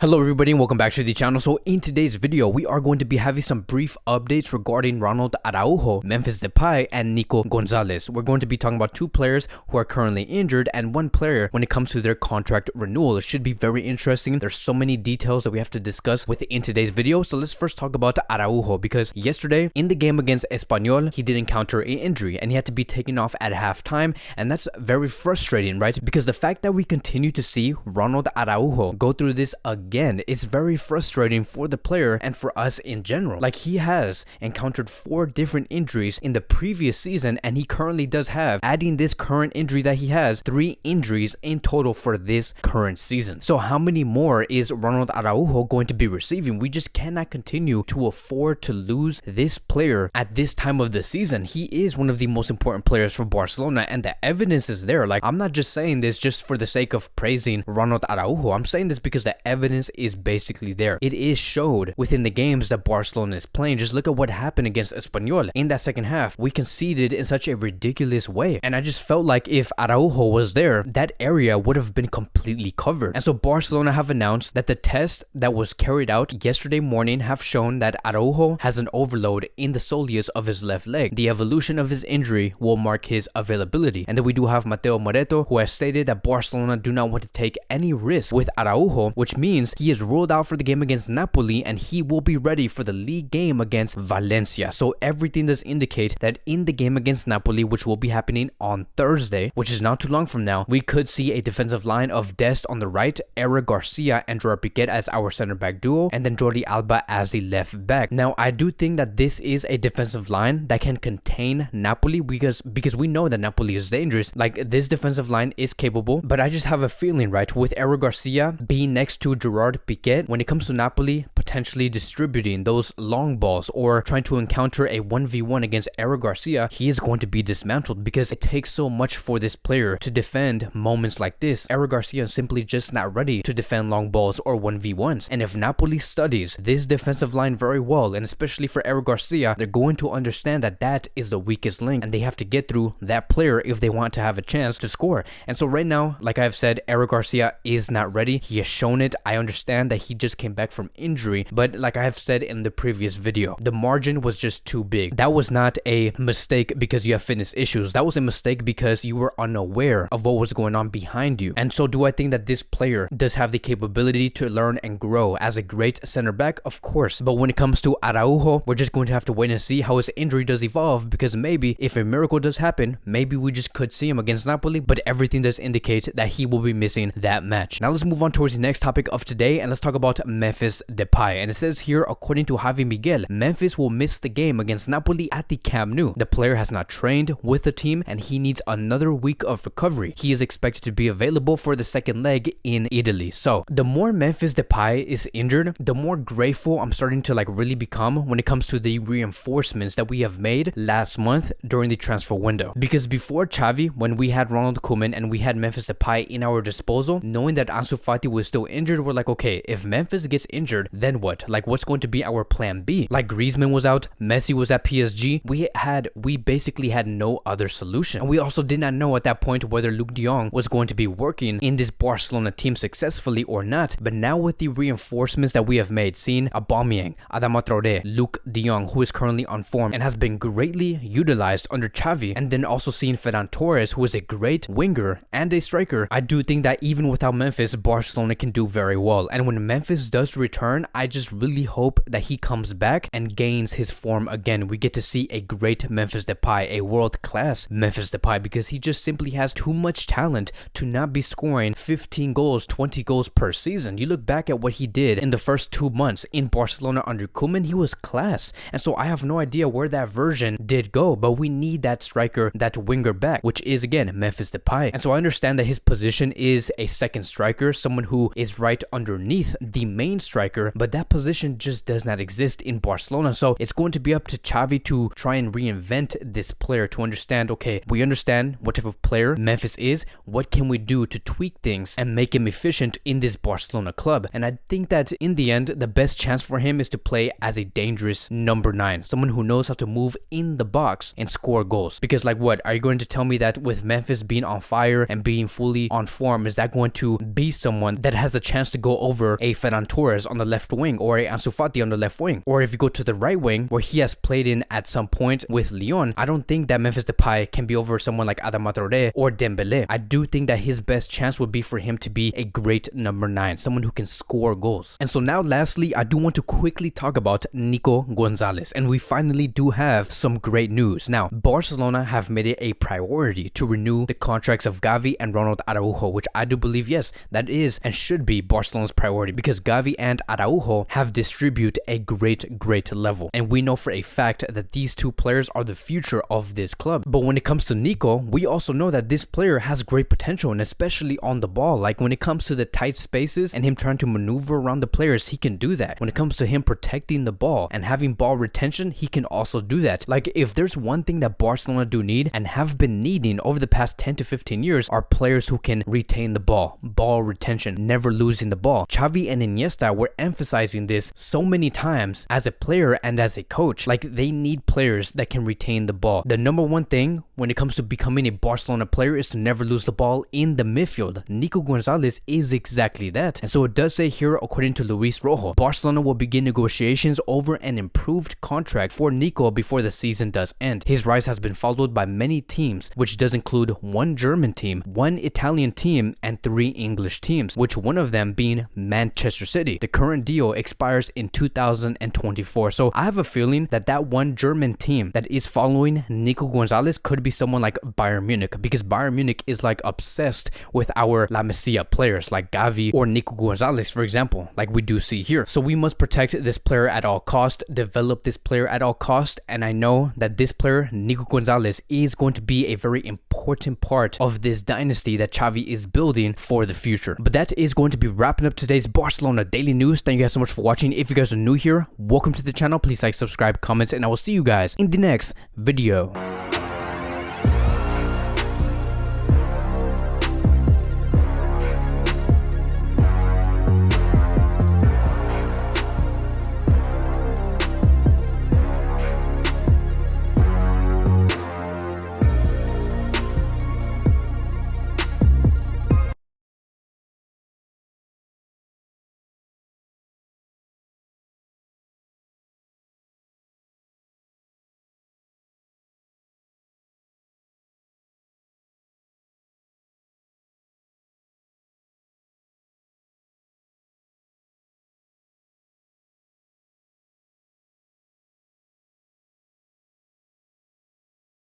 Hello everybody and welcome back to the channel. So in today's video, we are going to be having some brief updates regarding Ronald Araujo, Memphis Depay, and Nico Gonzalez. We're going to be talking about two players who are currently injured and one player when it comes to their contract renewal. It should be very interesting. There's so many details that we have to discuss within today's video. So let's first talk about Araujo, because yesterday in the game against Espanyol, he did encounter an injury and he had to be taken off at halftime, and that's very frustrating, right? Because the fact that we continue to see Ronald Araujo go through this again is very frustrating for the player and for us in general. Like, he has encountered 4 different injuries in the previous season, and he currently does have, adding this current injury that he has, 3 injuries in total for this current season. So how many more is Ronald Araujo going to be receiving? We just cannot continue to afford to lose this player at this time of the season. He is one of the most important players for Barcelona, and the evidence is there. Like, I'm not just saying this just for the sake of praising Ronald Araujo. I'm saying this because the evidence is basically there. It is showed within the games that Barcelona is playing. Just look at what happened against Espanyol. In that second half, we conceded in such a ridiculous way, and I just felt like if Araujo was there, that area would have been completely covered. And so Barcelona have announced that the test that was carried out yesterday morning have shown that Araujo has an overload in the soleus of his left leg. The evolution of his injury will mark his availability. And then we do have Mateo Moreto, who has stated that Barcelona do not want to take any risk with Araujo, which means he is ruled out for the game against Napoli and he will be ready for the league game against Valencia. So everything does indicate that in the game against Napoli, which will be happening on Thursday, which is not too long from now, we could see a defensive line of Dest on the right, Eric Garcia and Gerard Piquet as our center back duo, and then Jordi Alba as the left back. Now, I do think that this is a defensive line that can contain Napoli because we know that Napoli is dangerous. Like, this defensive line is capable, but I just have a feeling, right, with Eric Garcia being next to Gerard Piquet, when it comes to Napoli potentially distributing those long balls or trying to encounter a 1v1 against Eric Garcia, he is going to be dismantled because it takes so much for this player to defend moments like this. Eric Garcia is simply just not ready to defend long balls or 1v1s. And if Napoli studies this defensive line very well, and especially for Eric Garcia, they're going to understand that that is the weakest link and they have to get through that player if they want to have a chance to score. And so right now, like I've said, Eric Garcia is not ready. He has shown it. I understand that he just came back from injury, but like I have said in the previous video, the margin was just too big. That was not a mistake because you have fitness issues. That was a mistake because you were unaware of what was going on behind you. And so do I think that this player does have the capability to learn and grow as a great center back? Of course. But when it comes to Araujo, we're just going to have to wait and see how his injury does evolve, because maybe if a miracle does happen, maybe we just could see him against Napoli, but everything does indicate that he will be missing that match. Now let's move on towards the next topic of today, and let's talk about Memphis Depay. And it says here, according to Xavi Miguel, Memphis will miss the game against Napoli at the Camp Nou. The player has not trained with the team and he needs another week of recovery. He is expected to be available for the second leg in Italy. So the more Memphis Depay is injured, the more grateful I'm starting to really become when it comes to the reinforcements that we have made last month during the transfer window. Because before Xavi, when we had Ronald Koeman and we had Memphis Depay in our disposal, knowing that Ansu Fati was still injured, we're like, okay, if Memphis gets injured, then what? Like, what's going to be our plan B? Like, Griezmann was out, Messi was at PSG. We basically had no other solution. And we also did not know at that point whether Luke de Jong was going to be working in this Barcelona team successfully or not. But now with the reinforcements that we have made, seeing Aubameyang, Adama Traoré, Luke de Jong, who is currently on form and has been greatly utilized under Xavi, and then also seeing Ferran Torres, who is a great winger and a striker, I do think that even without Memphis, Barcelona can do very well. And when Memphis does return, I just really hope that he comes back and gains his form again. We get to see a great Memphis Depay, a world-class Memphis Depay, because he just simply has too much talent to not be scoring 15 goals, 20 goals per season. You look back at what he did in the first 2 months in Barcelona under Koeman, he was class. And so I have no idea where that version did go, but we need that striker, that winger back, which is again Memphis Depay. And so I understand that his position is a second striker, someone who is right underneath the main striker, but but that position just does not exist in Barcelona. So it's going to be up to Xavi to try and reinvent this player, to understand, okay, we understand what type of player Memphis is, what can we do to tweak things and make him efficient in this Barcelona club. And I think that in the end, the best chance for him is to play as a dangerous number 9, someone who knows how to move in the box and score goals. Because like, what are you going to tell me that with Memphis being on fire and being fully on form, is that going to be someone that has a chance to go over a Ferran Torres on the left wing or a Ansu Fati on the left wing? Or if you go to the right wing where he has played in at some point with Lyon, I don't think that Memphis Depay can be over someone like Adama Traoré or Dembélé. I do think that his best chance would be for him to be a great number 9, someone who can score goals. And so now lastly, I do want to quickly talk about Nico Gonzalez, and we finally do have some great news. Now, Barcelona have made it a priority to renew the contracts of Xavi and Ronald Araujo, which I do believe, yes, that is and should be Barcelona's priority, because Xavi and Araujo have distributed a great level, and we know for a fact that these two players are the future of this club. But when it comes to Nico, we also know that this player has great potential, and especially on the ball. Like when it comes to the tight spaces and him trying to maneuver around the players, he can do that. When it comes to him protecting the ball and having ball retention, he can also do that. Like, if there's one thing that Barcelona do need and have been needing over the past 10 to 15 years, are players who can retain the ball retention, never losing the ball. Xavi and Iniesta were emphasizing this so many times as a player and as a coach. Like, they need players that can retain the ball. The number one thing when it comes to becoming a Barcelona player is to never lose the ball in the midfield. Nico Gonzalez is exactly that. And so it does say here, according to Luis Rojo, Barcelona will begin negotiations over an improved contract for Nico before the season does end. His rise has been followed by many teams, which does include one German team, one Italian team, and 3 English teams, which one of them being Manchester City. The current deal expires in 2024. So I have a feeling that that one German team that is following Nico Gonzalez could be someone like Bayern Munich, because Bayern Munich is like obsessed with our La Masia players like Xavi or Nico Gonzalez, for example, like we do see here. So we must protect this player at all cost, develop this player at all cost, and I know that this player, Nico Gonzalez, is going to be a very important part of this dynasty that Xavi is building for the future. But that is going to be wrapping up today's Barcelona Daily News. Thank you guys so much for watching. If you guys are new here, welcome to the channel. Please like, subscribe, comment, and I will see you guys in the next video.